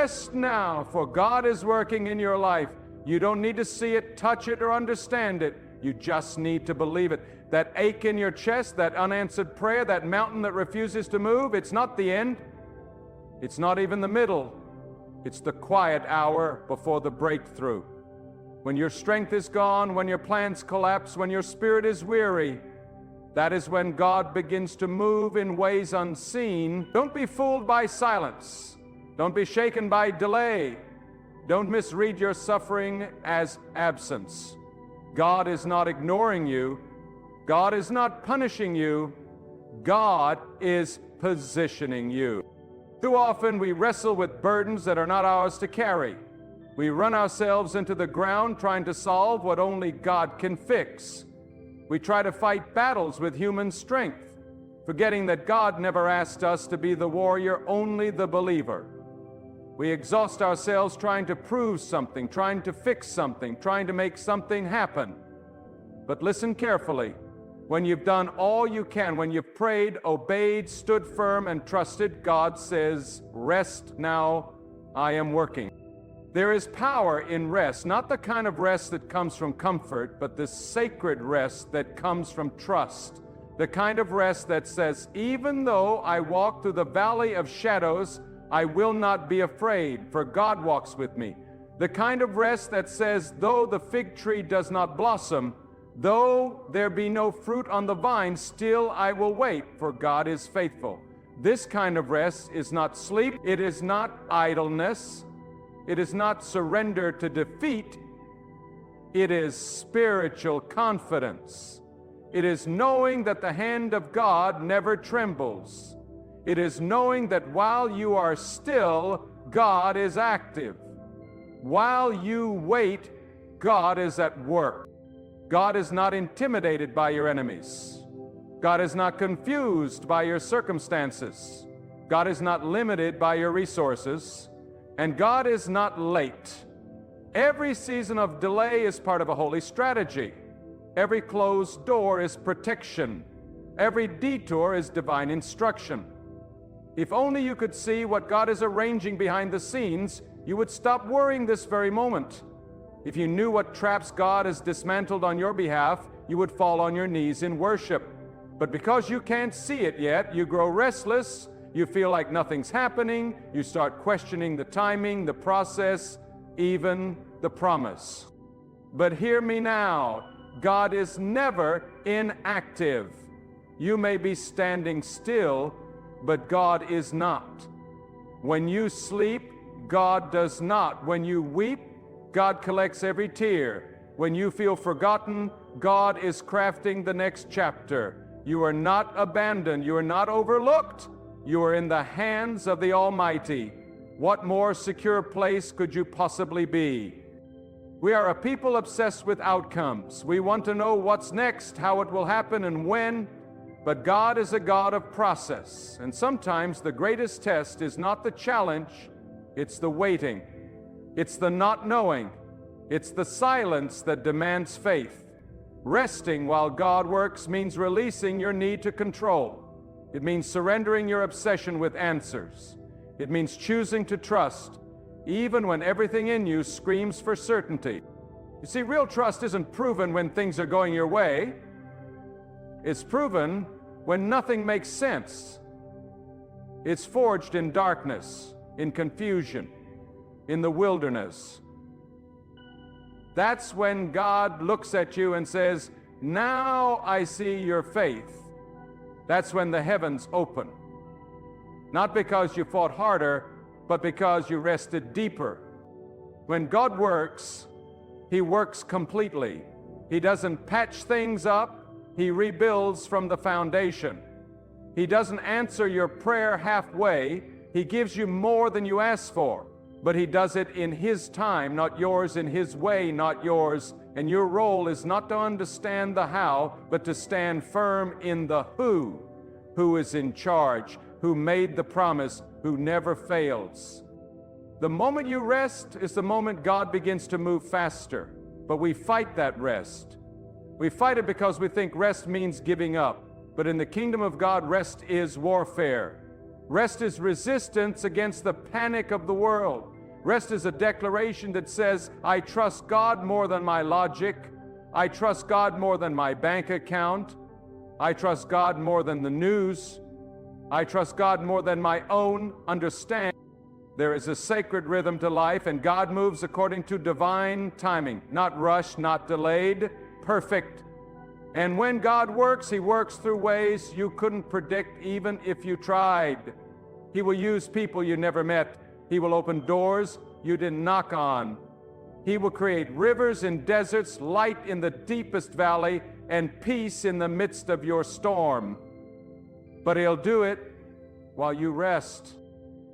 Rest now, for God is working in your life. You don't need to see it, touch it, or understand it. You just need to believe it. That ache in your chest, that unanswered prayer, that mountain that refuses to move, it's not the end. It's not even the middle. It's the quiet hour before the breakthrough. When your strength is gone, when your plans collapse, when your spirit is weary, that is when God begins to move in ways unseen. Don't be fooled by silence. Don't be shaken by delay. Don't misread your suffering as absence. God is not ignoring you. God is not punishing you. God is positioning you. Too often we wrestle with burdens that are not ours to carry. We run ourselves into the ground trying to solve what only God can fix. We try to fight battles with human strength, forgetting that God never asked us to be the warrior, only the believer. We exhaust ourselves trying to prove something, trying to fix something, trying to make something happen. But listen carefully. When you've done all you can, when you've prayed, obeyed, stood firm, and trusted, God says, rest now, I am working. There is power in rest, not the kind of rest that comes from comfort, but the sacred rest that comes from trust. The kind of rest that says, even though I walk through the valley of shadows, I will not be afraid, for God walks with me. The kind of rest that says, though the fig tree does not blossom, though there be no fruit on the vine, still I will wait, for God is faithful. This kind of rest is not sleep, it is not idleness, it is not surrender to defeat, it is spiritual confidence. It is knowing that the hand of God never trembles. It is knowing that while you are still, God is active. While you wait, God is at work. God is not intimidated by your enemies. God is not confused by your circumstances. God is not limited by your resources. And God is not late. Every season of delay is part of a holy strategy. Every closed door is protection. Every detour is divine instruction. If only you could see what God is arranging behind the scenes, you would stop worrying this very moment. If you knew what traps God has dismantled on your behalf, you would fall on your knees in worship. But because you can't see it yet, you grow restless, you feel like nothing's happening, you start questioning the timing, the process, even the promise. But hear me now, God is never inactive. You may be standing still, but God is not. When you sleep, God does not. When you weep, God collects every tear. When you feel forgotten, God is crafting the next chapter. You are not abandoned. You are not overlooked. You are in the hands of the Almighty. What more secure place could you possibly be? We are a people obsessed with outcomes. We want to know what's next, how it will happen, and when. But God is a God of process, and sometimes the greatest test is not the challenge, it's the waiting. It's the not knowing. It's the silence that demands faith. Resting while God works means releasing your need to control. It means surrendering your obsession with answers. It means choosing to trust, even when everything in you screams for certainty. You see, real trust isn't proven when things are going your way. It's proven when nothing makes sense. It's forged in darkness, in confusion, in the wilderness. That's when God looks at you and says, now I see your faith. That's when the heavens open. Not because you fought harder, but because you rested deeper. When God works, He works completely. He doesn't patch things up. He rebuilds from the foundation. He doesn't answer your prayer halfway. He gives you more than you ask for. But He does it in His time, not yours, in His way, not yours. And your role is not to understand the how, but to stand firm in the who is in charge, who made the promise, who never fails. The moment you rest is the moment God begins to move faster. But we fight that rest. We fight it because we think rest means giving up. But in the kingdom of God, rest is warfare. Rest is resistance against the panic of the world. Rest is a declaration that says, I trust God more than my logic. I trust God more than my bank account. I trust God more than the news. I trust God more than my own understanding. There is a sacred rhythm to life, and God moves according to divine timing, not rushed, not delayed, perfect. And when God works, He works through ways you couldn't predict even if you tried. He will use people you never met. He will open doors you didn't knock on. He will create rivers in deserts, light in the deepest valley, and peace in the midst of your storm. But He'll do it while you rest.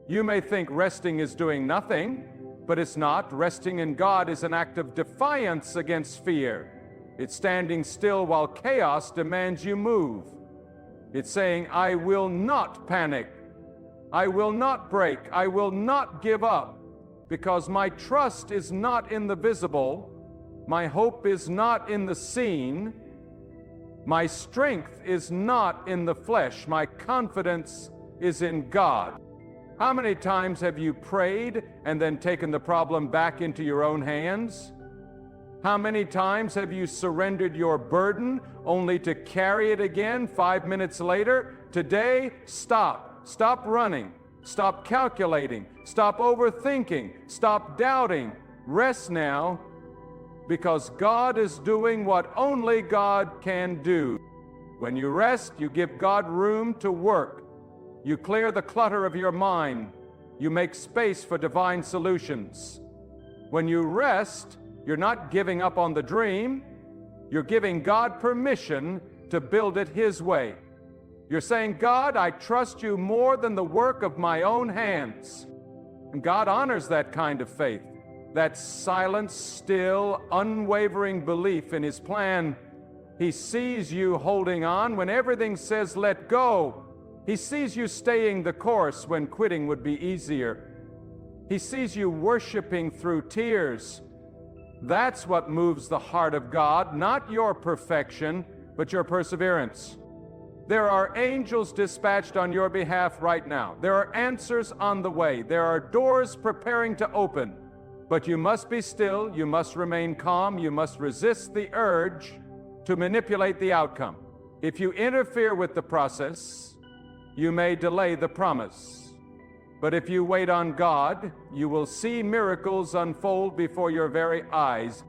You may think resting is doing nothing, but it's not. Resting in God is an act of defiance against fear. It's standing still while chaos demands you move. It's saying, I will not panic. I will not break. I will not give up, because my trust is not in the visible. My hope is not in the seen. My strength is not in the flesh. My confidence is in God. How many times have you prayed and then taken the problem back into your own hands? How many times have you surrendered your burden only to carry it again 5 minutes later? Today, stop. Stop running. Stop calculating. Stop overthinking. Stop doubting. Rest now, because God is doing what only God can do. When you rest, you give God room to work. You clear the clutter of your mind. You make space for divine solutions. When you rest, you're not giving up on the dream. You're giving God permission to build it His way. You're saying, God, I trust you more than the work of my own hands. And God honors that kind of faith, that silent, still, unwavering belief in His plan. He sees you holding on when everything says let go. He sees you staying the course when quitting would be easier. He sees you worshiping through tears. That's what moves the heart of God, not your perfection, but your perseverance. There are angels dispatched on your behalf right now. There are answers on the way. There are doors preparing to open. But you must be still, you must remain calm, you must resist the urge to manipulate the outcome. If you interfere with the process, you may delay the promise. But if you wait on God, you will see miracles unfold before your very eyes.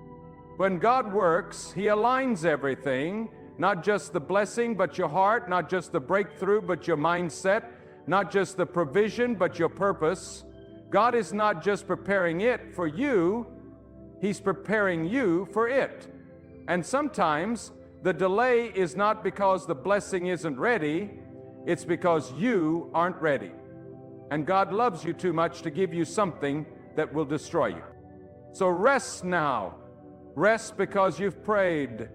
When God works, He aligns everything, not just the blessing, but your heart, not just the breakthrough, but your mindset, not just the provision, but your purpose. God is not just preparing it for you, He's preparing you for it. And sometimes the delay is not because the blessing isn't ready, it's because you aren't ready. And God loves you too much to give you something that will destroy you. So rest now. Rest because you've prayed.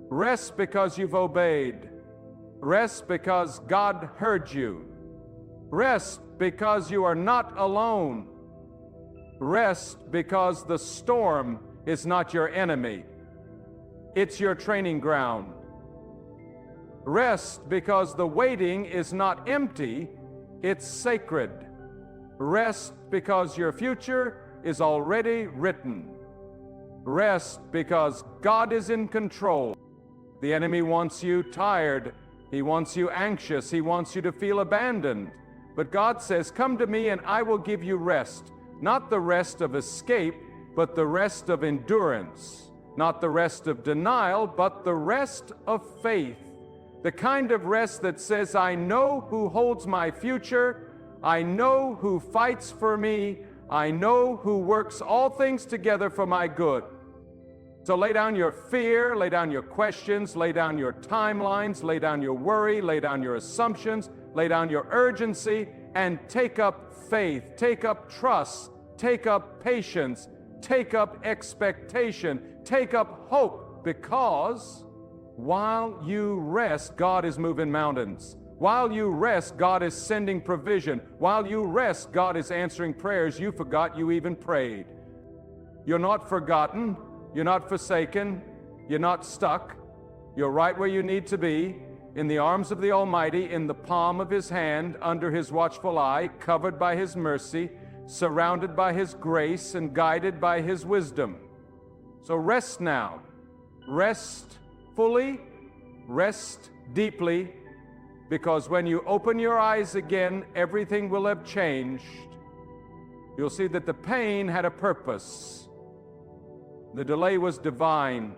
Rest because you've obeyed. Rest because God heard you. Rest because you are not alone. Rest because the storm is not your enemy. It's your training ground. Rest because the waiting is not empty, it's sacred. Rest because your future is already written. Rest because God is in control. The enemy wants you tired. He wants you anxious. He wants you to feel abandoned. But God says, come to me and I will give you rest. Not the rest of escape, but the rest of endurance. Not the rest of denial, but the rest of faith. The kind of rest that says, I know who holds my future. I know who fights for me. I know who works all things together for my good. So lay down your fear, lay down your questions, lay down your timelines, lay down your worry, lay down your assumptions, lay down your urgency, and take up faith, take up trust, take up patience, take up expectation, take up hope, because while you rest, God is moving mountains. While you rest, God is sending provision. While you rest, God is answering prayers you forgot you even prayed. You're not forgotten. You're not forsaken. You're not stuck. You're right where you need to be, in the arms of the Almighty, in the palm of His hand, under His watchful eye, covered by His mercy. surrounded by His grace and guided by His wisdom. So rest now. Rest fully, rest deeply, because when you open your eyes again, everything will have changed. You'll see that the pain had a purpose. The delay was divine.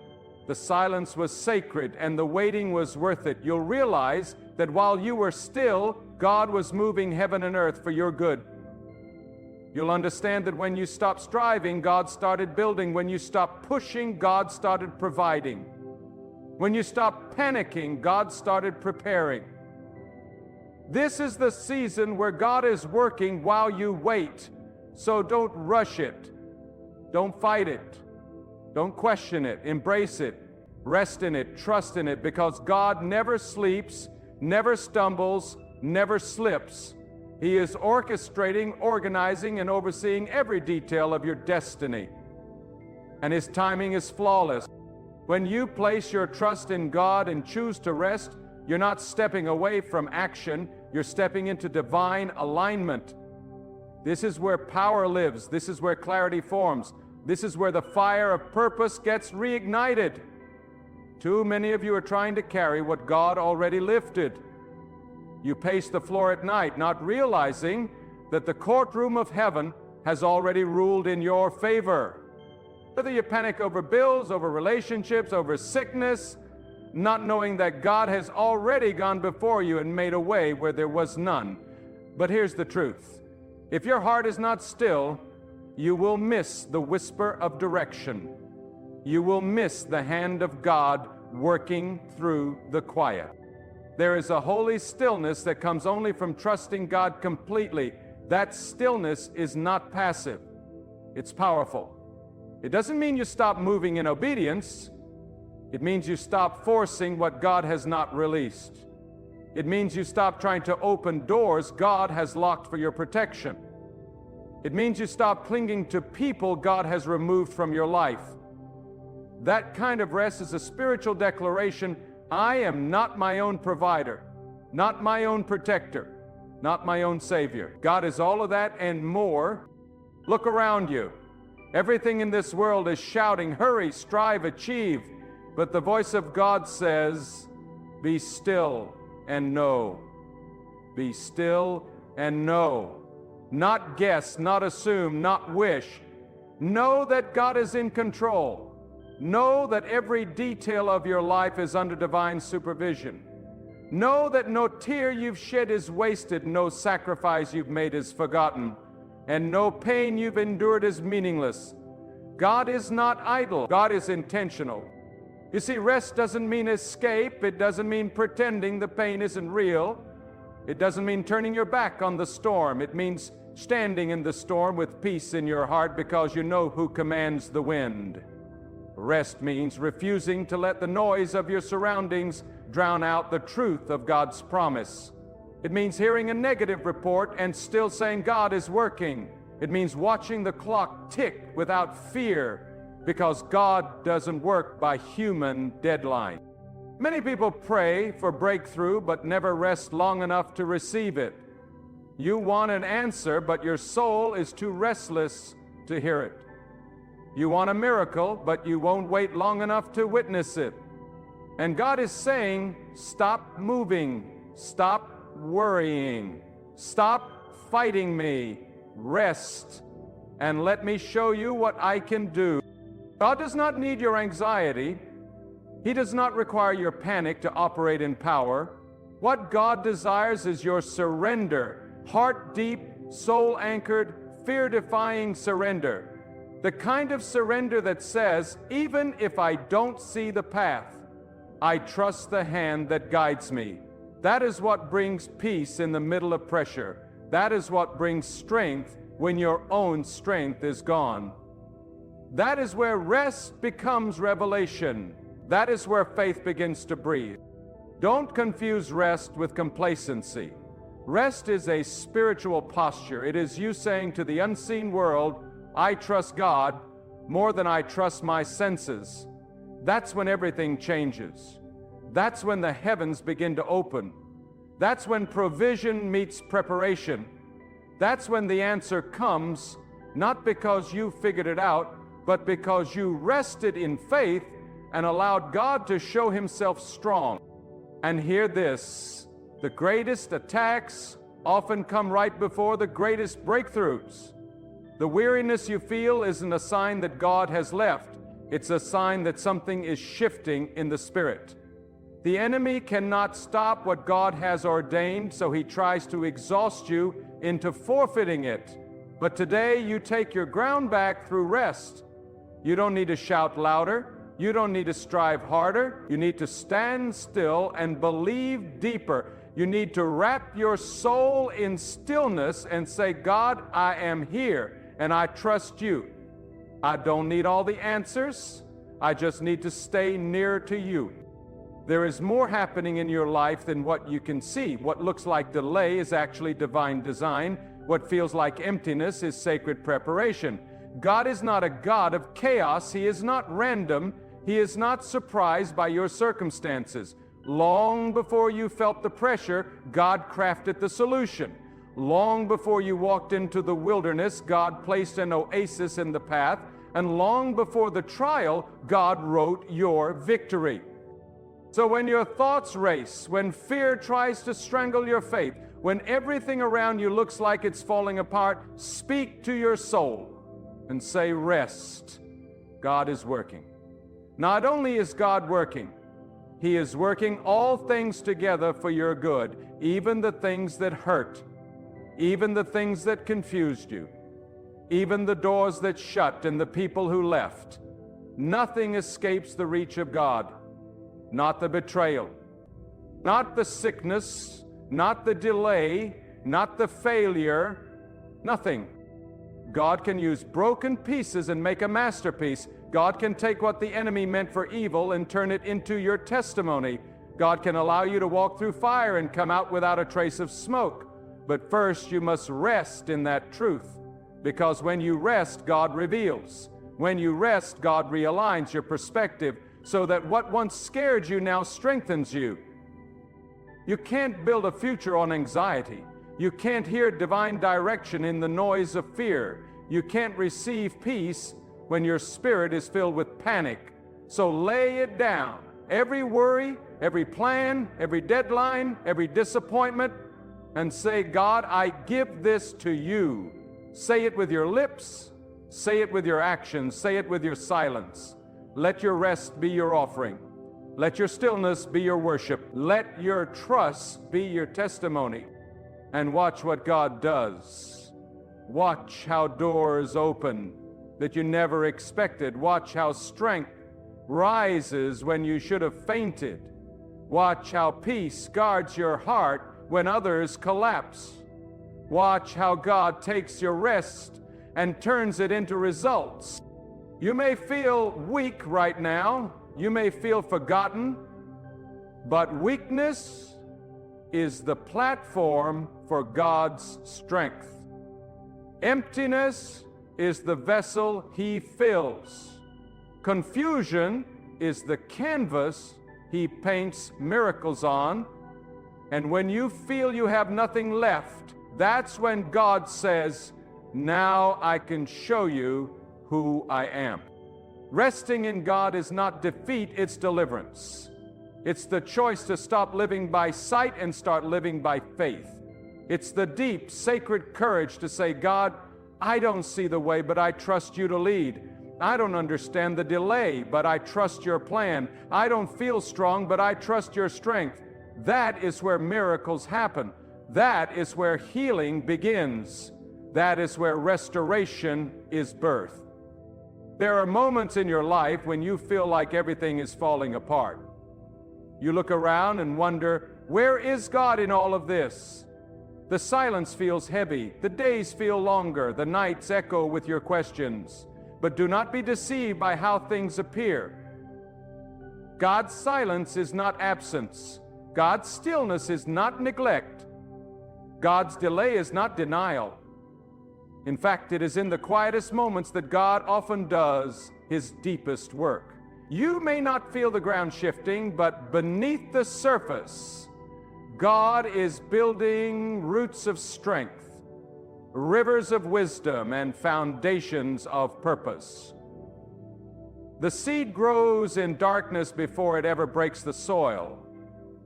The silence was sacred, and the waiting was worth it. You'll realize that while you were still, God was moving heaven and earth for your good. You'll understand that when you stopped striving, God started building. When you stopped pushing, God started providing. When you stopped panicking, God started preparing. This is the season where God is working while you wait. So don't rush it. Don't fight it. Don't question it. Embrace it. Rest in it. Trust in it, because God never sleeps, never stumbles, never slips. He is orchestrating, organizing, and overseeing every detail of your destiny. And His timing is flawless. When you place your trust in God and choose to rest, you're not stepping away from action, you're stepping into divine alignment. This is where power lives. This is where clarity forms. This is where the fire of purpose gets reignited. Too many of you are trying to carry what God already lifted. You pace the floor at night, not realizing that the courtroom of heaven has already ruled in your favor. Whether you panic over bills, over relationships, over sickness, not knowing that God has already gone before you and made a way where there was none. But here's the truth. If your heart is not still, you will miss the whisper of direction. You will miss the hand of God working through the quiet. There is a holy stillness that comes only from trusting God completely. That stillness is not passive. It's powerful. It doesn't mean you stop moving in obedience. It means you stop forcing what God has not released. It means you stop trying to open doors God has locked for your protection. It means you stop clinging to people God has removed from your life. That kind of rest is a spiritual declaration. I am not my own provider, not my own protector, not my own savior. God is all of that and more. Look around you. Everything in this world is shouting, hurry, strive, achieve. But the voice of God says, be still and know. Be still and know. Not guess, not assume, not wish. Know that God is in control. Know that every detail of your life is under divine supervision. Know that no tear you've shed is wasted, no sacrifice you've made is forgotten, and no pain you've endured is meaningless. God is not idle. God is intentional. You see, rest doesn't mean escape. It doesn't mean pretending the pain isn't real. It doesn't mean turning your back on the storm. It means standing in the storm with peace in your heart because you know who commands the wind. Rest means refusing to let the noise of your surroundings drown out the truth of God's promise. It means hearing a negative report and still saying God is working. It means watching the clock tick without fear because God doesn't work by human deadline. Many people pray for breakthrough but never rest long enough to receive it. You want an answer, but your soul is too restless to hear it. You want a miracle, but you won't wait long enough to witness it. And God is saying, stop moving, stop worrying, stop fighting me, rest, and let me show you what I can do. God does not need your anxiety. He does not require your panic to operate in power. What God desires is your surrender, heart-deep, soul-anchored, fear-defying surrender. The kind of surrender that says, even if I don't see the path, I trust the hand that guides me. That is what brings peace in the middle of pressure. That is what brings strength when your own strength is gone. That is where rest becomes revelation. That is where faith begins to breathe. Don't confuse rest with complacency. Rest is a spiritual posture. It is you saying to the unseen world, I trust God more than I trust my senses. That's when everything changes. That's when the heavens begin to open. That's when provision meets preparation. That's when the answer comes, not because you figured it out, but because you rested in faith and allowed God to show Himself strong. And hear this, the greatest attacks often come right before the greatest breakthroughs. The weariness you feel isn't a sign that God has left. It's a sign that something is shifting in the Spirit. The enemy cannot stop what God has ordained, so he tries to exhaust you into forfeiting it. But today you take your ground back through rest. You don't need to shout louder. You don't need to strive harder. You need to stand still and believe deeper. You need to wrap your soul in stillness and say, God, I am here and I trust you. I don't need all the answers. I just need to stay near to you. There is more happening in your life than what you can see. What looks like delay is actually divine design. What feels like emptiness is sacred preparation. God is not a God of chaos. He is not random. He is not surprised by your circumstances. Long before you felt the pressure, God crafted the solution. Long before you walked into the wilderness, God placed an oasis in the path. And long before the trial, God wrote your victory. So when your thoughts race, when fear tries to strangle your faith, when everything around you looks like it's falling apart, speak to your soul and say, rest. God is working. Not only is God working, He is working all things together for your good, even the things that hurt, even the things that confused you, even the doors that shut and the people who left. Nothing escapes the reach of God. Not the betrayal, not the sickness, not the delay, not the failure, nothing. God can use broken pieces and make a masterpiece. God can take what the enemy meant for evil and turn it into your testimony. God can allow you to walk through fire and come out without a trace of smoke. But first you must rest in that truth, because when you rest, God reveals. When you rest, God realigns your perspective, so that what once scared you now strengthens you. You can't build a future on anxiety. You can't hear divine direction in the noise of fear. You can't receive peace when your spirit is filled with panic. So lay it down. Every worry, every plan, every deadline, every disappointment, and say, God, I give this to you. Say it with your lips. Say it with your actions. Say it with your silence. Let your rest be your offering. Let your stillness be your worship. Let your trust be your testimony. And watch what God does. Watch how doors open that you never expected. Watch how strength rises when you should have fainted. Watch how peace guards your heart when others collapse. Watch how God takes your rest and turns it into results. You may feel weak right now. You may feel forgotten. But weakness is the platform for God's strength. Emptiness is the vessel He fills. Confusion is the canvas He paints miracles on. And when you feel you have nothing left, that's when God says, now I can show you who I am. Resting in God is not defeat, it's deliverance. It's the choice to stop living by sight and start living by faith. It's the deep, sacred courage to say, God, I don't see the way, but I trust you to lead. I don't understand the delay, but I trust your plan. I don't feel strong, but I trust your strength. That is where miracles happen. That is where healing begins. That is where restoration is birthed. There are moments in your life when you feel like everything is falling apart. You look around and wonder, where is God in all of this? The silence feels heavy. The days feel longer. The nights echo with your questions. But do not be deceived by how things appear. God's silence is not absence. God's stillness is not neglect. God's delay is not denial. In fact, it is in the quietest moments that God often does His deepest work. You may not feel the ground shifting, but beneath the surface, God is building roots of strength, rivers of wisdom and foundations of purpose. The seed grows in darkness before it ever breaks the soil,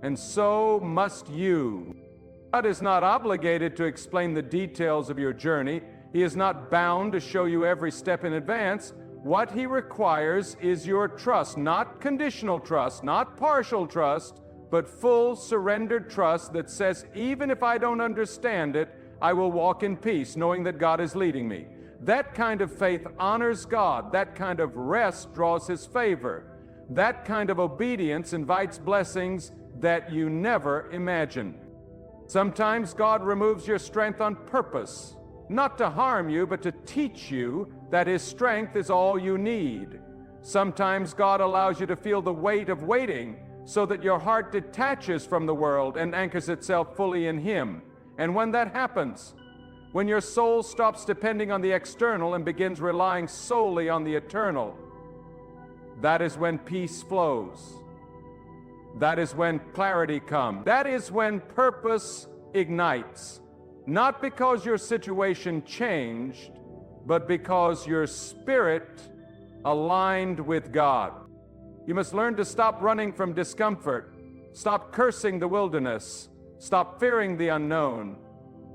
and so must you. God is not obligated to explain the details of your journey. He is not bound to show you every step in advance. What He requires is your trust, not conditional trust, not partial trust, but full surrendered trust that says, even if I don't understand it, I will walk in peace, knowing that God is leading me. That kind of faith honors God. That kind of rest draws His favor. That kind of obedience invites blessings that you never imagined. Sometimes God removes your strength on purpose, not to harm you, but to teach you that His strength is all you need. Sometimes God allows you to feel the weight of waiting so that your heart detaches from the world and anchors itself fully in Him. And when that happens, when your soul stops depending on the external and begins relying solely on the eternal, that is when peace flows. That is when clarity comes. That is when purpose ignites. Not because your situation changed, but because your spirit aligned with God. You must learn to stop running from discomfort, stop cursing the wilderness, stop fearing the unknown,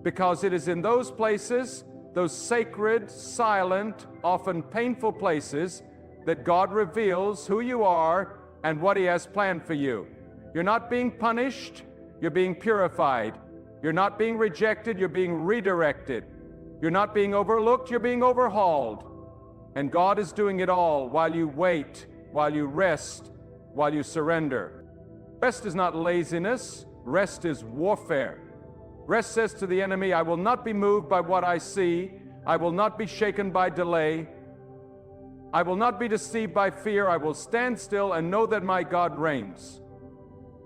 because it is in those places, those sacred, silent, often painful places, that God reveals who you are and what He has planned for you. You're not being punished, you're being purified. You're not being rejected, you're being redirected. You're not being overlooked, you're being overhauled. And God is doing it all while you wait, while you rest, while you surrender. Rest is not laziness, rest is warfare. Rest says to the enemy, I will not be moved by what I see, I will not be shaken by delay, I will not be deceived by fear. I will stand still and know that my God reigns.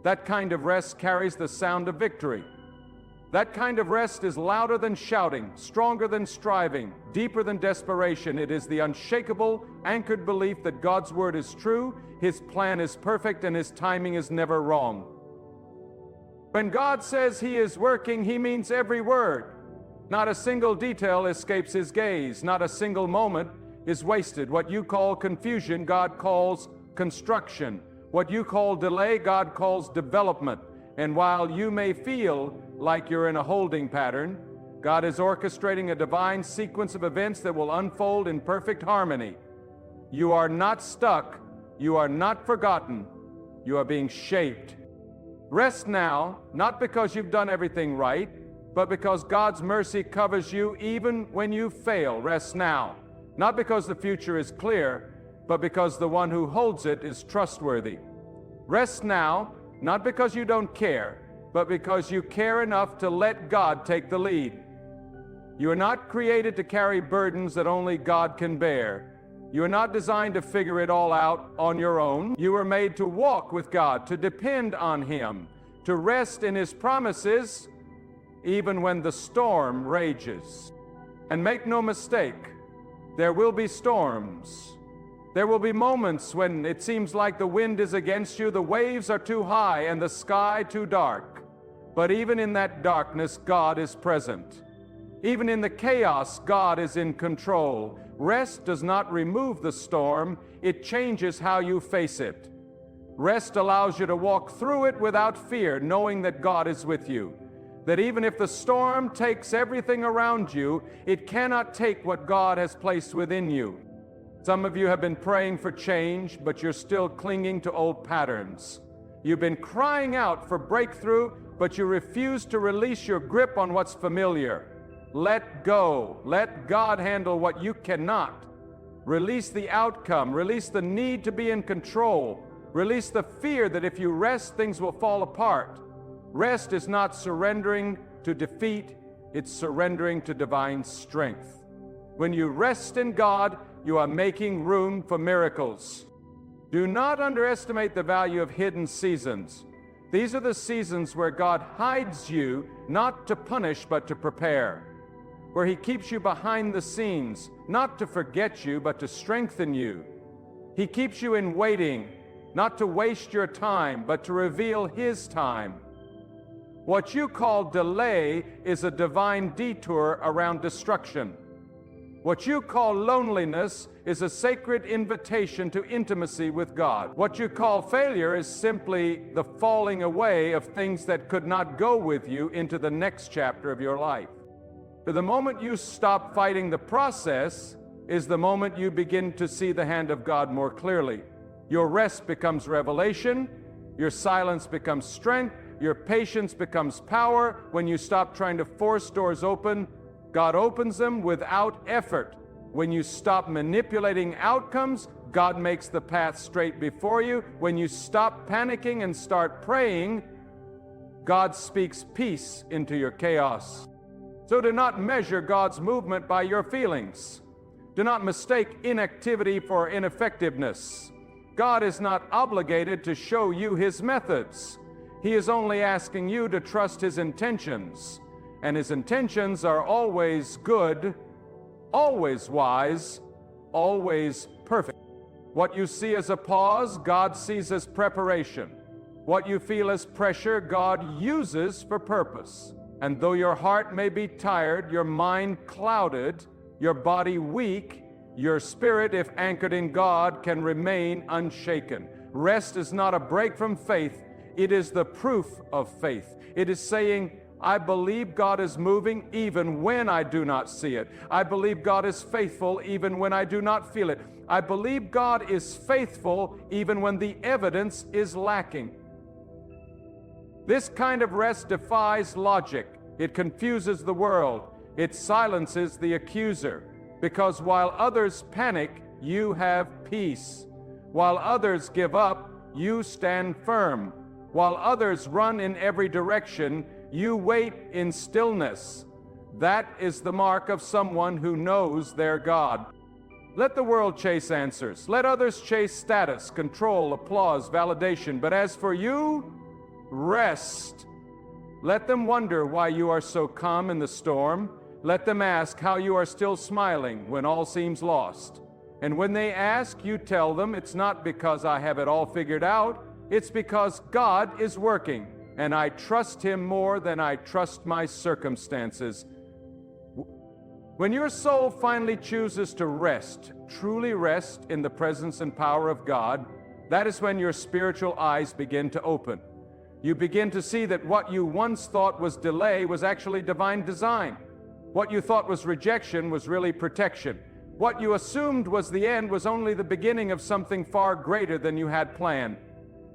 That kind of rest carries the sound of victory. That kind of rest is louder than shouting, stronger than striving, deeper than desperation. It is the unshakable, anchored belief that God's word is true, His plan is perfect, and His timing is never wrong. When God says He is working, He means every word. Not a single detail escapes His gaze. Not a single moment is wasted. What you call confusion, God calls construction. What you call delay, God calls development. And while you may feel like you're in a holding pattern, God is orchestrating a divine sequence of events that will unfold in perfect harmony. You are not stuck. You are not forgotten. You are being shaped. Rest now, not because you've done everything right, but because God's mercy covers you even when you fail. Rest now. Not because the future is clear, but because the one who holds it is trustworthy. Rest now, not because you don't care, but because you care enough to let God take the lead. You are not created to carry burdens that only God can bear. You are not designed to figure it all out on your own. You were made to walk with God, to depend on Him, to rest in His promises, even when the storm rages. And make no mistake, there will be storms. There will be moments when it seems like the wind is against you, the waves are too high, and the sky too dark. But even in that darkness, God is present. Even in the chaos, God is in control. Rest does not remove the storm, it changes how you face it. Rest allows you to walk through it without fear, knowing that God is with you. That even if the storm takes everything around you, it cannot take what God has placed within you. Some of you have been praying for change, but you're still clinging to old patterns. You've been crying out for breakthrough, but you refuse to release your grip on what's familiar. Let go. Let God handle what you cannot. Release the outcome. Release the need to be in control. Release the fear that if you rest, things will fall apart. Rest is not surrendering to defeat, it's surrendering to divine strength. When you rest in God, you are making room for miracles. Do not underestimate the value of hidden seasons. These are the seasons where God hides you, not to punish, but to prepare. Where He keeps you behind the scenes, not to forget you, but to strengthen you. He keeps you in waiting, not to waste your time, but to reveal His time. What you call delay is a divine detour around destruction. What you call loneliness is a sacred invitation to intimacy with God. What you call failure is simply the falling away of things that could not go with you into the next chapter of your life. But the moment you stop fighting the process is the moment you begin to see the hand of God more clearly. Your rest becomes revelation, your silence becomes strength, your patience becomes power. When you stop trying to force doors open, God opens them without effort. When you stop manipulating outcomes, God makes the path straight before you. When you stop panicking and start praying, God speaks peace into your chaos. So do not measure God's movement by your feelings. Do not mistake inactivity for ineffectiveness. God is not obligated to show you His methods. He is only asking you to trust His intentions. And His intentions are always good, always wise, always perfect. What you see as a pause, God sees as preparation. What you feel as pressure, God uses for purpose. And though your heart may be tired, your mind clouded, your body weak, your spirit, if anchored in God, can remain unshaken. Rest is not a break from faith. It is the proof of faith. It is saying, I believe God is moving even when I do not see it. I believe God is faithful even when I do not feel it. I believe God is faithful even when the evidence is lacking. This kind of rest defies logic. It confuses the world. It silences the accuser. Because while others panic, you have peace. While others give up, you stand firm. While others run in every direction, you wait in stillness. That is the mark of someone who knows their God. Let the world chase answers. Let others chase status, control, applause, validation. But as for you, rest. Let them wonder why you are so calm in the storm. Let them ask how you are still smiling when all seems lost. And when they ask, you tell them, it's not because I have it all figured out. It's because God is working, and I trust Him more than I trust my circumstances. When your soul finally chooses to rest, truly rest in the presence and power of God, that is when your spiritual eyes begin to open. You begin to see that what you once thought was delay was actually divine design. What you thought was rejection was really protection. What you assumed was the end was only the beginning of something far greater than you had planned.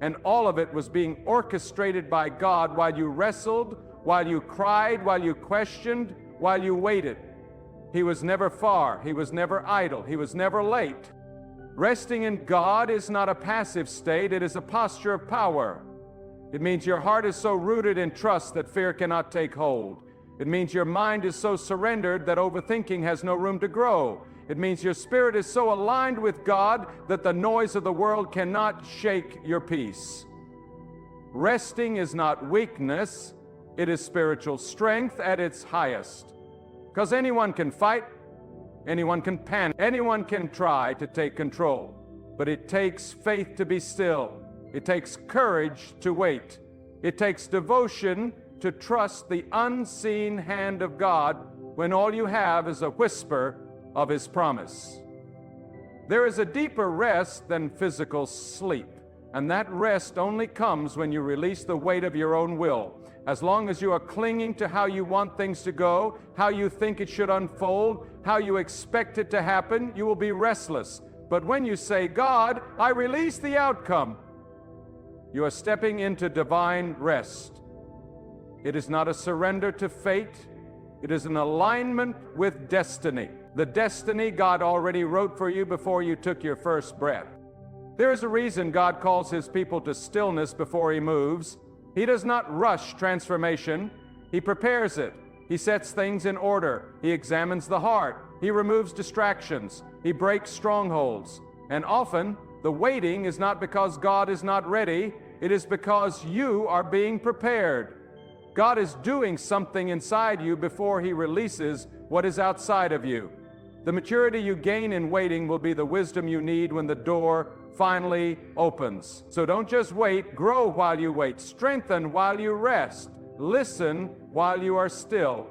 And all of it was being orchestrated by God while you wrestled, while you cried, while you questioned, while you waited. He was never far. He was never idle. He was never late. Resting in God is not a passive state. It is a posture of power. It means your heart is so rooted in trust that fear cannot take hold. It means your mind is so surrendered that overthinking has no room to grow. It means your spirit is so aligned with God that the noise of the world cannot shake your peace. Resting is not weakness, it is spiritual strength at its highest. Because anyone can fight, anyone can panic, anyone can try to take control. But it takes faith to be still. It takes courage to wait. It takes devotion to trust the unseen hand of God when all you have is a whisper of His promise. There is a deeper rest than physical sleep, and that rest only comes when you release the weight of your own will. As long as you are clinging to how you want things to go, how you think it should unfold, how you expect it to happen, you will be restless. But when you say, God, I release the outcome, you are stepping into divine rest. It is not a surrender to fate. It is an alignment with destiny. The destiny God already wrote for you before you took your first breath. There is a reason God calls His people to stillness before He moves. He does not rush transformation. He prepares it. He sets things in order. He examines the heart. He removes distractions. He breaks strongholds. And often, the waiting is not because God is not ready. It is because you are being prepared. God is doing something inside you before He releases what is outside of you. The maturity you gain in waiting will be the wisdom you need when the door finally opens. So don't just wait, grow while you wait, strengthen while you rest. listen while you are still.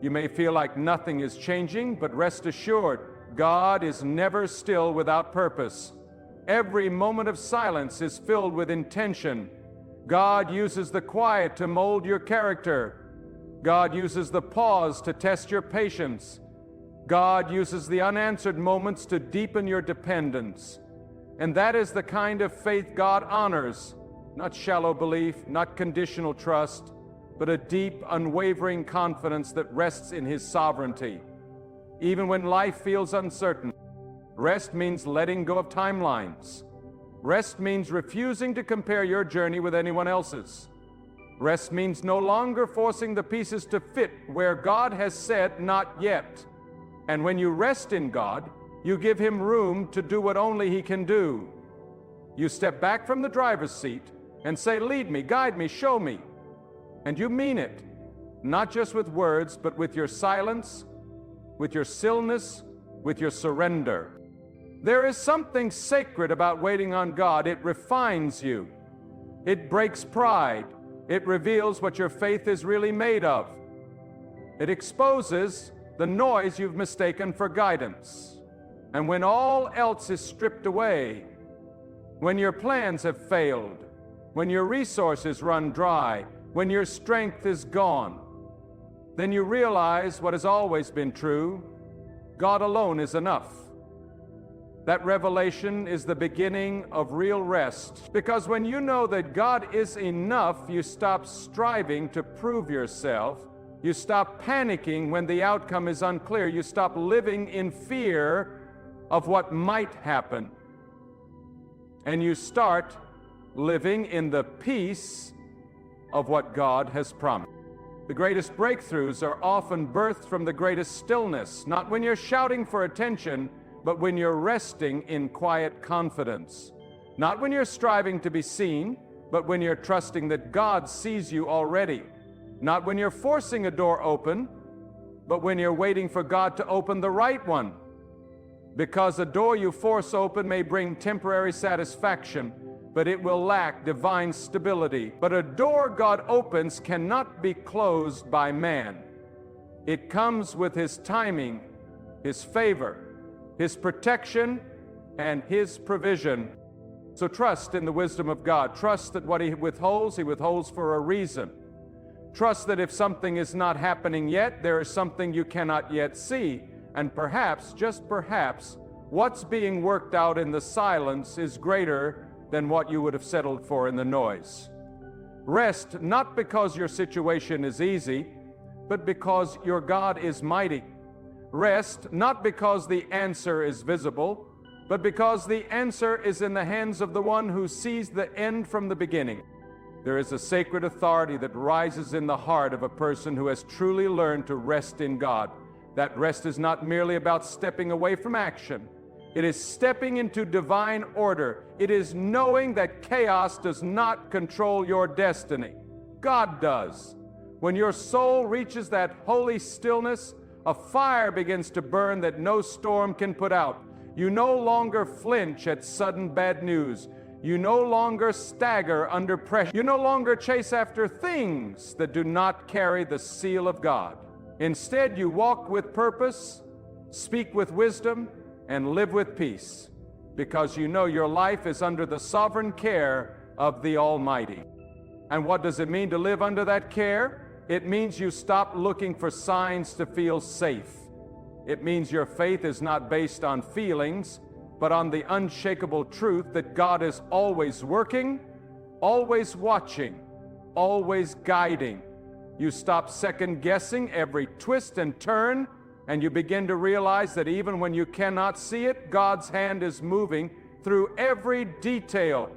You may feel like nothing is changing, but rest assured, God is never still without purpose. Every moment of silence is filled with intention. God uses the quiet to mold your character. God uses the pause to test your patience. God uses the unanswered moments to deepen your dependence. And that is the kind of faith God honors. Not shallow belief, not conditional trust, but a deep, unwavering confidence that rests in His sovereignty. Even when life feels uncertain, rest means letting go of timelines. Rest means refusing to compare your journey with anyone else's. Rest means no longer forcing the pieces to fit where God has said, not yet. And when you rest in God, you give Him room to do what only He can do. You step back from the driver's seat and say, lead me, guide me, show me. And you mean it, not just with words, but with your silence, with your stillness, with your surrender. There is something sacred about waiting on God. It refines you. It breaks pride. It reveals what your faith is really made of. It exposes the noise you've mistaken for guidance. And when all else is stripped away, when your plans have failed, when your resources run dry, when your strength is gone, then you realize what has always been true: God alone is enough. That revelation is the beginning of real rest, because when you know that God is enough, you stop striving to prove yourself. You stop panicking when the outcome is unclear. You stop living in fear of what might happen. And you start living in the peace of what God has promised. The greatest breakthroughs are often birthed from the greatest stillness, not when you're shouting for attention, but when you're resting in quiet confidence. Not when you're striving to be seen, but when you're trusting that God sees you already. Not when you're forcing a door open, but when you're waiting for God to open the right one. Because a door you force open may bring temporary satisfaction, but it will lack divine stability. But a door God opens cannot be closed by man. It comes with His timing, His favor, His protection, and His provision. So trust in the wisdom of God. Trust that what He withholds for a reason. Trust that if something is not happening yet, there is something you cannot yet see. And perhaps, just perhaps, what's being worked out in the silence is greater than what you would have settled for in the noise. Rest not because your situation is easy, but because your God is mighty. Rest not because the answer is visible, but because the answer is in the hands of the one who sees the end from the beginning. There is a sacred authority that rises in the heart of a person who has truly learned to rest in God. That rest is not merely about stepping away from action. It is stepping into divine order. It is knowing that chaos does not control your destiny. God does. When your soul reaches that holy stillness, a fire begins to burn that no storm can put out. You no longer flinch at sudden bad news. You no longer stagger under pressure. You no longer chase after things that do not carry the seal of God. Instead, you walk with purpose, speak with wisdom, and live with peace, because you know your life is under the sovereign care of the Almighty. And what does it mean to live under that care? It means you stop looking for signs to feel safe. It means your faith is not based on feelings, but on the unshakable truth that God is always working, always watching, always guiding. You stop second-guessing every twist and turn, and you begin to realize that even when you cannot see it, God's hand is moving through every detail.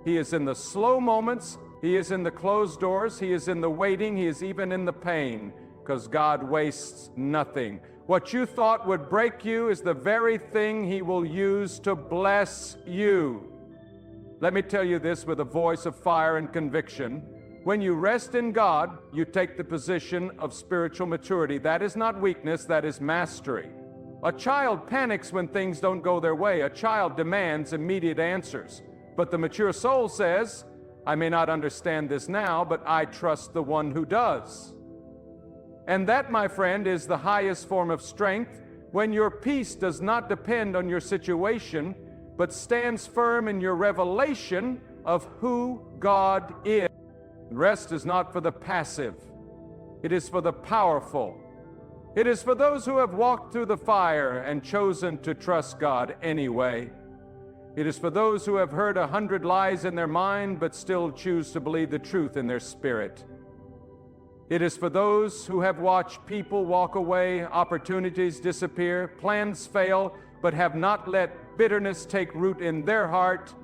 He is in the slow moments, He is in the closed doors, He is in the waiting, He is even in the pain, because God wastes nothing. What you thought would break you is the very thing He will use to bless you. Let me tell you this with a voice of fire and conviction. When you rest in God, you take the position of spiritual maturity. That is not weakness, that is mastery. A child panics when things don't go their way. A child demands immediate answers. But the mature soul says, I may not understand this now, but I trust the one who does. And that, my friend, is the highest form of strength, when your peace does not depend on your situation, but stands firm in your revelation of who God is. Rest is not for the passive. It is for the powerful. It is for those who have walked through the fire and chosen to trust God anyway. It is for those who have heard 100 lies in their mind but still choose to believe the truth in their spirit. It is for those who have watched people walk away, opportunities disappear, plans fail, but have not let bitterness take root in their heart.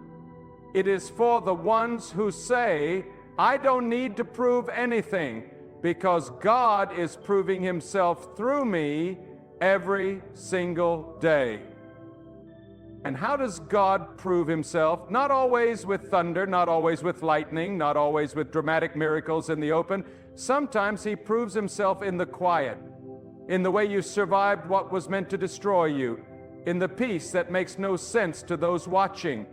It is for the ones who say, I don't need to prove anything, because God is proving Himself through me every single day. And how does God prove Himself? Not always with thunder, not always with lightning, not always with dramatic miracles in the open. Sometimes He proves Himself in the quiet, in the way you survived what was meant to destroy you, in the peace that makes no sense to those watching,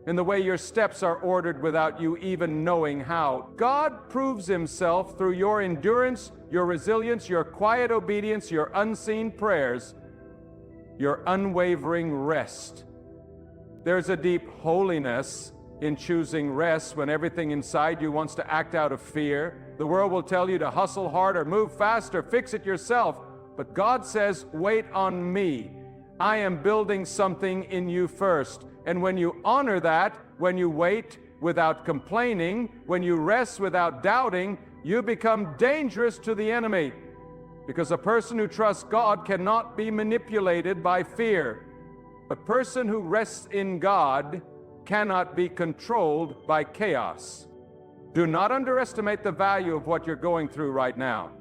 in the way your steps are ordered without you even knowing how. God proves Himself through your endurance, your resilience, your quiet obedience, your unseen prayers, your unwavering rest. There's a deep holiness in choosing rest when everything inside you wants to act out of fear. The world will tell you to hustle harder, move faster, fix it yourself. But God says, wait on me. I am building something in you first. And when you honor that, when you wait without complaining, when you rest without doubting, you become dangerous to the enemy. Because a person who trusts God cannot be manipulated by fear. A person who rests in God cannot be controlled by chaos. Do not underestimate the value of what you're going through right now.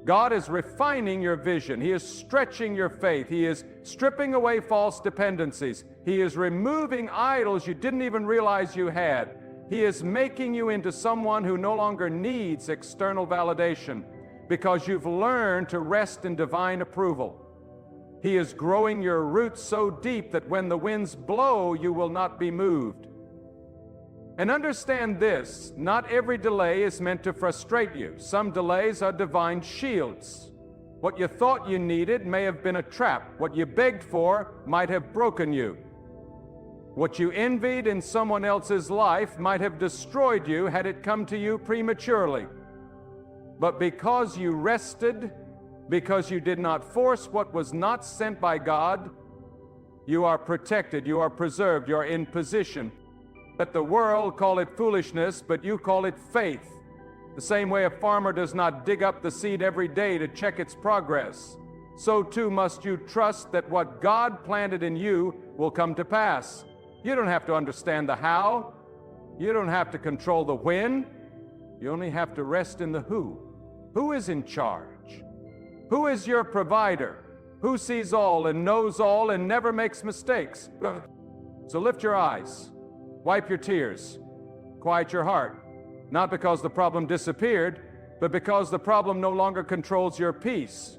God is refining your vision. He is stretching your faith. He is stripping away false dependencies. He is removing idols you didn't even realize you had. He is making you into someone who no longer needs external validation because you've learned to rest in divine approval. He is growing your roots so deep that when the winds blow, you will not be moved. And understand this, not every delay is meant to frustrate you. Some delays are divine shields. What you thought you needed may have been a trap. What you begged for might have broken you. What you envied in someone else's life might have destroyed you had it come to you prematurely. But because you rested, because you did not force what was not sent by God, you are protected, you are preserved, you are in position. Let the world call it foolishness, but you call it faith. The same way a farmer does not dig up the seed every day to check its progress, so too must you trust that what God planted in you will come to pass. You don't have to understand the how. You don't have to control the when. You only have to rest in the who. Who is in charge? Who is your provider? Who sees all and knows all and never makes mistakes? So lift your eyes, wipe your tears, quiet your heart, not because the problem disappeared, but because the problem no longer controls your peace.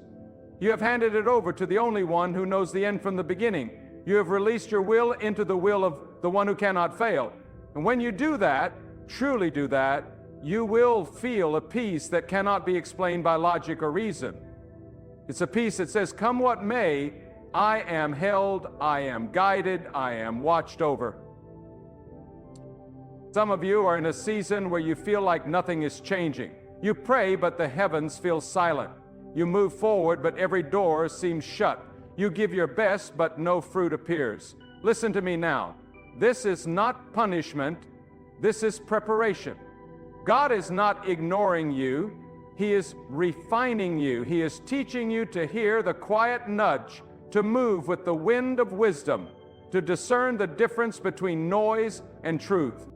You have handed it over to the only one who knows the end from the beginning. You have released your will into the will of the one who cannot fail. And when you do that, truly do that, you will feel a peace that cannot be explained by logic or reason. It's a peace that says, come what may, I am held, I am guided, I am watched over. Some of you are in a season where you feel like nothing is changing. You pray, but the heavens feel silent. You move forward, but every door seems shut. You give your best, but no fruit appears. Listen to me now. This is not punishment. This is preparation. God is not ignoring you. He is refining you. He is teaching you to hear the quiet nudge, to move with the wind of wisdom, to discern the difference between noise and truth.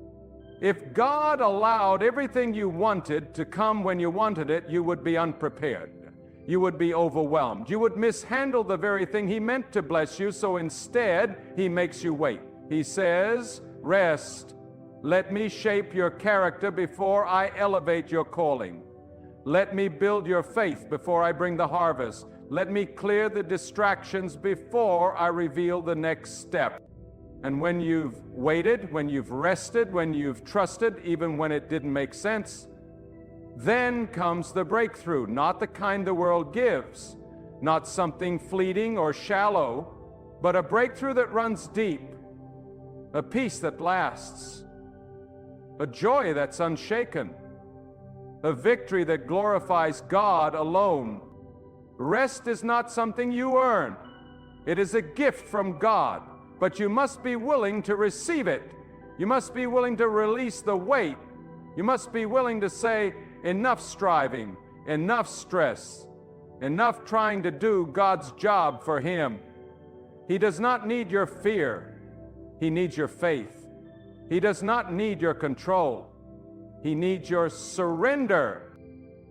If God allowed everything you wanted to come when you wanted it, you would be unprepared. You would be overwhelmed. You would mishandle the very thing He meant to bless you, so instead, He makes you wait. He says, rest. Let me shape your character before I elevate your calling. Let me build your faith before I bring the harvest. Let me clear the distractions before I reveal the next step. And when you've waited, when you've rested, when you've trusted, even when it didn't make sense, then comes the breakthrough, not the kind the world gives, not something fleeting or shallow, but a breakthrough that runs deep, a peace that lasts, a joy that's unshaken, a victory that glorifies God alone. Rest is not something you earn. It is a gift from God, but you must be willing to receive it. You must be willing to release the weight. You must be willing to say, enough striving, enough stress, enough trying to do God's job for Him. He does not need your fear. He needs your faith. He does not need your control. He needs your surrender.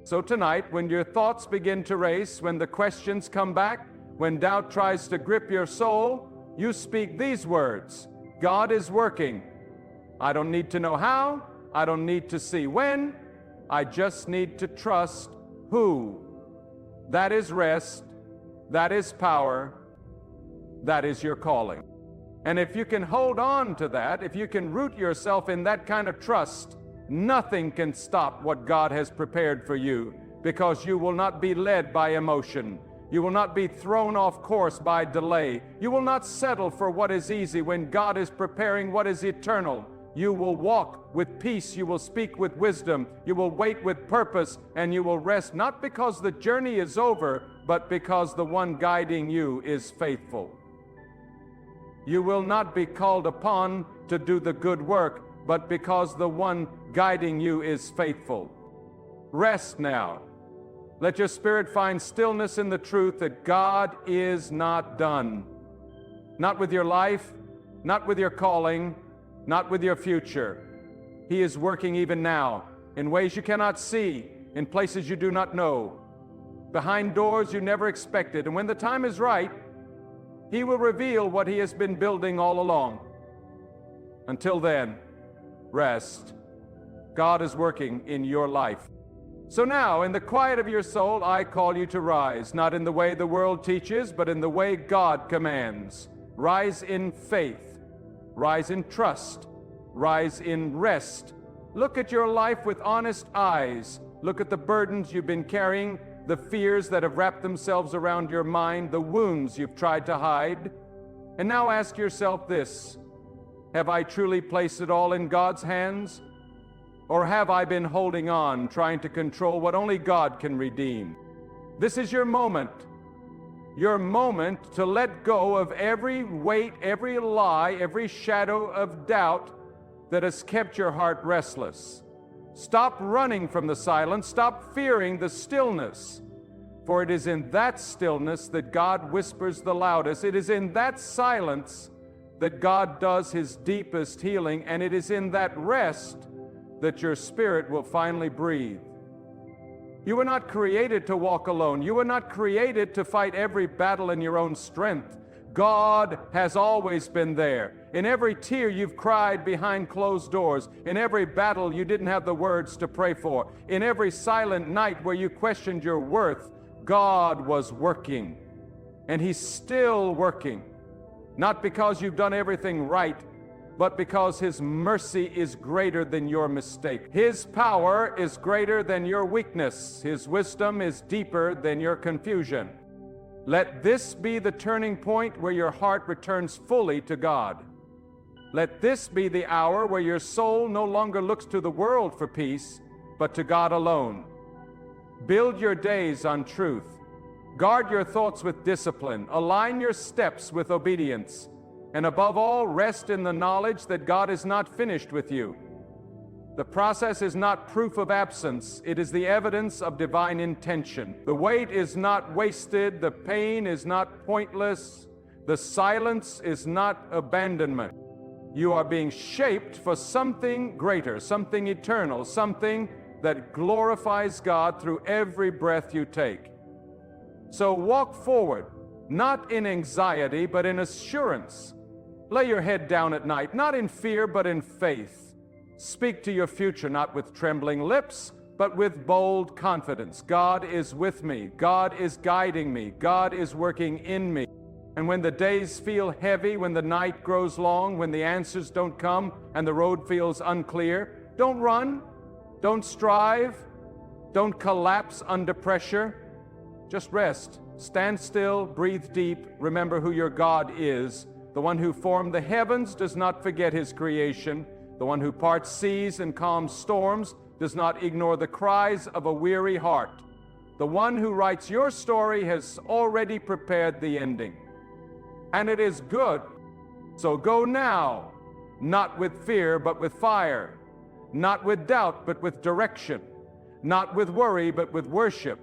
So tonight, when your thoughts begin to race, when the questions come back, when doubt tries to grip your soul, you speak these words: God is working. I don't need to know how. I don't need to see when. I just need to trust who. That is rest. That is power. That is your calling. And if you can hold on to that, if you can root yourself in that kind of trust, nothing can stop what God has prepared for you, because you will not be led by emotion. You will not be thrown off course by delay. You will not settle for what is easy when God is preparing what is eternal. You will walk with peace. You will speak with wisdom. You will wait with purpose, and you will rest, not because the journey is over, but because the one guiding you is faithful. You will not be called upon to do the good work, but because the one guiding you is faithful. Rest now. Let your spirit find stillness in the truth that God is not done. Not with your life, not with your calling, not with your future. He is working even now in ways you cannot see, in places you do not know, behind doors you never expected. And when the time is right, He will reveal what He has been building all along. Until then, rest. God is working in your life. So now, in the quiet of your soul, I call you to rise, not in the way the world teaches, but in the way God commands. Rise in faith. Rise in trust. Rise in rest. Look at your life with honest eyes. Look at the burdens you've been carrying, the fears that have wrapped themselves around your mind, the wounds you've tried to hide. And now ask yourself this: have I truly placed it all in God's hands? Or have I been holding on, trying to control what only God can redeem? This is your moment to let go of every weight, every lie, every shadow of doubt that has kept your heart restless. Stop running from the silence. Stop fearing the stillness. For it is in that stillness that God whispers the loudest. It is in that silence that God does His deepest healing. And it is in that rest that your spirit will finally breathe. You were not created to walk alone. You were not created to fight every battle in your own strength. God has always been there. In every tear you've cried behind closed doors, in every battle you didn't have the words to pray for, in every silent night where you questioned your worth, God was working. And He's still working. Not because you've done everything right, but because His mercy is greater than your mistake. His power is greater than your weakness. His wisdom is deeper than your confusion. Let this be the turning point where your heart returns fully to God. Let this be the hour where your soul no longer looks to the world for peace, but to God alone. Build your days on truth. Guard your thoughts with discipline. Align your steps with obedience. And above all, rest in the knowledge that God is not finished with you. The process is not proof of absence. It is the evidence of divine intention. The wait is not wasted. The pain is not pointless. The silence is not abandonment. You are being shaped for something greater, something eternal, something that glorifies God through every breath you take. So walk forward, not in anxiety, but in assurance. Lay your head down at night, not in fear, but in faith. Speak to your future, not with trembling lips, but with bold confidence. God is with me. God is guiding me. God is working in me. And when the days feel heavy, when the night grows long, when the answers don't come and the road feels unclear, don't run, don't strive, don't collapse under pressure. Just rest, stand still, breathe deep, remember who your God is. The one who formed the heavens does not forget his creation. The one who parts seas and calms storms does not ignore the cries of a weary heart. The one who writes your story has already prepared the ending. And it is good. So go now, not with fear, but with fire, not with doubt, but with direction, not with worry, but with worship.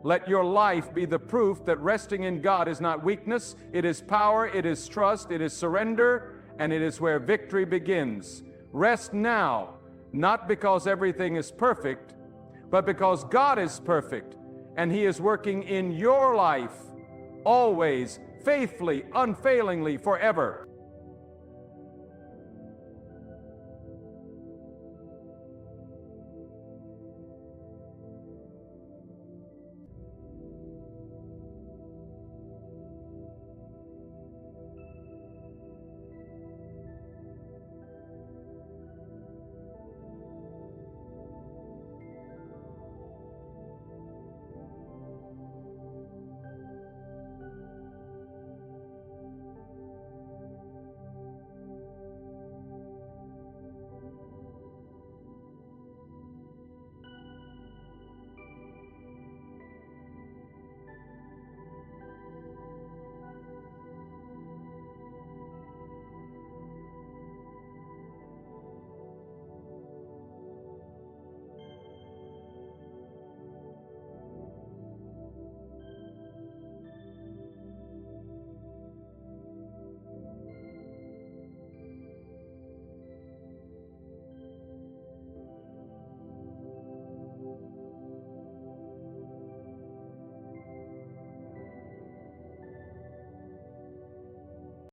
Let your life be the proof that resting in God is not weakness, it is power, it is trust, it is surrender, and it is where victory begins. Rest now, not because everything is perfect, but because God is perfect, and He is working in your life, always, faithfully, unfailingly, forever.